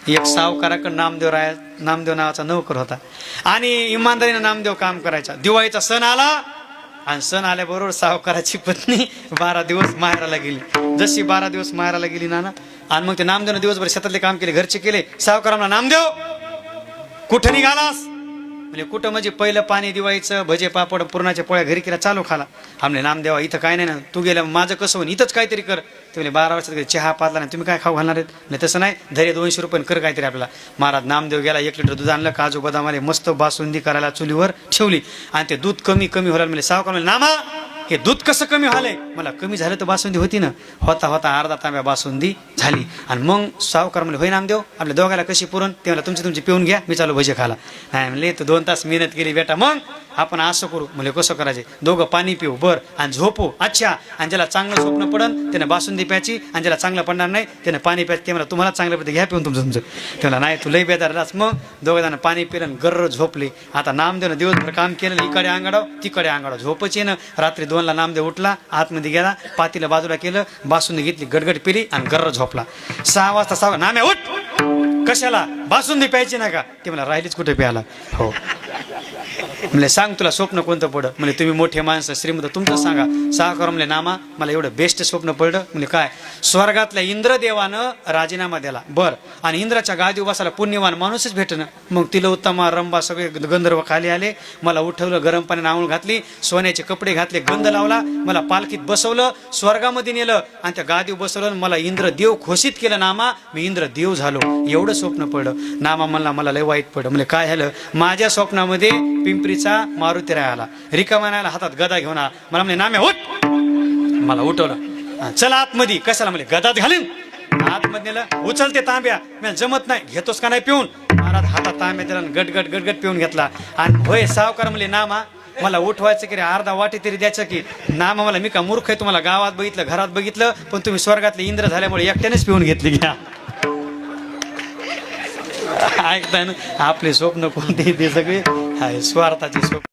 एक सावकाराकडे नामदेव नावाचा नोकर होता आणि इमानदारीने नामदेव काम करायचा. दिवाळीचा सण आला आणि सण आल्याबरोबर सावकाराची पत्नी 12 दिवस माहेराला गेली. जशी 12 दिवस माहेराला गेली नाना, आणि मग ते नामदेवने दिवसभर शेतातले काम केले, घरचे केले. सावकाराला नामदेव कुठं निघालास? म्हणजे कुठं म्हणजे पहिलं पाणी दिवाळीचं, भजे पापड पुरणाच्या पोळ्या घरी केला, चालू खाला. आमले नामदेवा इथं काय नाही ना, तू गेल्या माझं कसं होईन, इथंच काहीतरी कर. ते म्हणजे 12 वर्षात चहा पाजला नाही, तुम्ही काय खाऊ घालणार आहेत? नाही तसं नाही, धैर्य 200 रुपये कर काहीतरी आपल्याला. महाराज नामदेव गेला, 1 लिटर दूध आणलं, काजू बदाम आले, मस्त बासुंदी करायला चुलीवर ठेवली आणि ते दूध कमी व्हायला म्हणजे सावकार म्हणजे नामा हे दूध कसं कमी व्हालंय? मला कमी झालं तर बासुंदी होती ना. होता होता अर्धा तांब्या बासुंदी झाली. आणि मग सावकार म्हणले होय नामदेव आपल्या दोघाला कशी पुरण? ते मला तुमची पिऊन घ्या, मी चालू भजे खाला. नाही म्हणले तू 2 तास मेहनत केली बेटा, मग आपण असं करू. म्हणजे कसं करायचे? दोघं पाणी पिऊ बर आणि झोपू. अच्छा, आणि ज्याला चांगलं स्वप्न पडन त्याने बासुंदी प्यायची, आणि ज्याला चांगलं पडणार नाही त्याने पाणी प्यायचं. ते मला तुम्हाला चांगलं पडते, घ्या पिऊन तुमचं. ते मला नाही तू लई बेदारलाच. मग दोघं जण पाणी पिलं, गर्र झोपले. आता नामदेवनं दिवसभर काम केलं, इकडे अंगाडाव तिकडे अंगाडाव, झोपच येणं. रात्री 2ला नामदेव उठला, आतमध्ये गेला, पातीला बाजूला केलं, बासुंदी घेतली, गडगड पिली आणि गर्र झोपला. 6 वाजता सावकार नाम्या उठ, कशाला? बासुंदी प्यायची नाही का? ते मला राहिलीच कुठे प्यायला. हो म्हणजे सांग तुला स्वप्न कोणतं पडलं? म्हणजे तुम्ही मोठे माणसं श्रीमंत, तुमचं सांगा. सावकार म्हणले नामा मला एवढं बेस्ट स्वप्न पडलं. म्हणजे काय? स्वर्गातल्या इंद्रदेवानं राजीनामा दिला बर, आणि इंद्राच्या गादीवर बसायला पुण्यवान माणूसच भेटणं. मग तिला उत्तमा रंबा सगळे गंधर्व खाली आले, मला उठवलं, गरम पाण्याने आंघोळ घातली, सोन्याचे कपडे घातले, गंध लावला, मला पालखीत बसवलं, स्वर्गामध्ये नेलं आणि त्या गादीवर बसवलं. मला इंद्रदेव घोषित केलं नामा, मी इंद्रदेव झालो. एवढं स्वप्न पडलं. नामा म्हणला मला लय वाईट पडलं. म्हणजे काय झालं? माझ्या स्वप्नामध्ये पिंपरीचा मारुतीराय आला, रिकामानाला हातात गदा घेऊन आला. मला म्हणजे नाम्या उठ, मला उठवलं, चला आतमध्ये. कशाला? म्हणजे गदात घालीन. आतमध्ये नेलं, उचलते तांब्या. मी जमत नाही, घेतोस का नाही पिऊन? महाराज हातात तांब्या दिला, गटगट गटगट पिऊन घेतला. आणि होय सावकार म्हणले नामा मला उठवायचं की रे, अर्धा वाटी तरी द्यायचं की? नामा मला मी का मूर्ख आहे? तुम्हाला गावात बघितलं, घरात बघितलं, पण तुम्ही स्वर्गातले इंद्र झाल्यामुळे एकट्यानेच पिऊन घेतली. घ्या ऐकताय ना, आपले स्वप्न कोणते ते सगळे स्वार्थाचे स्वप्न.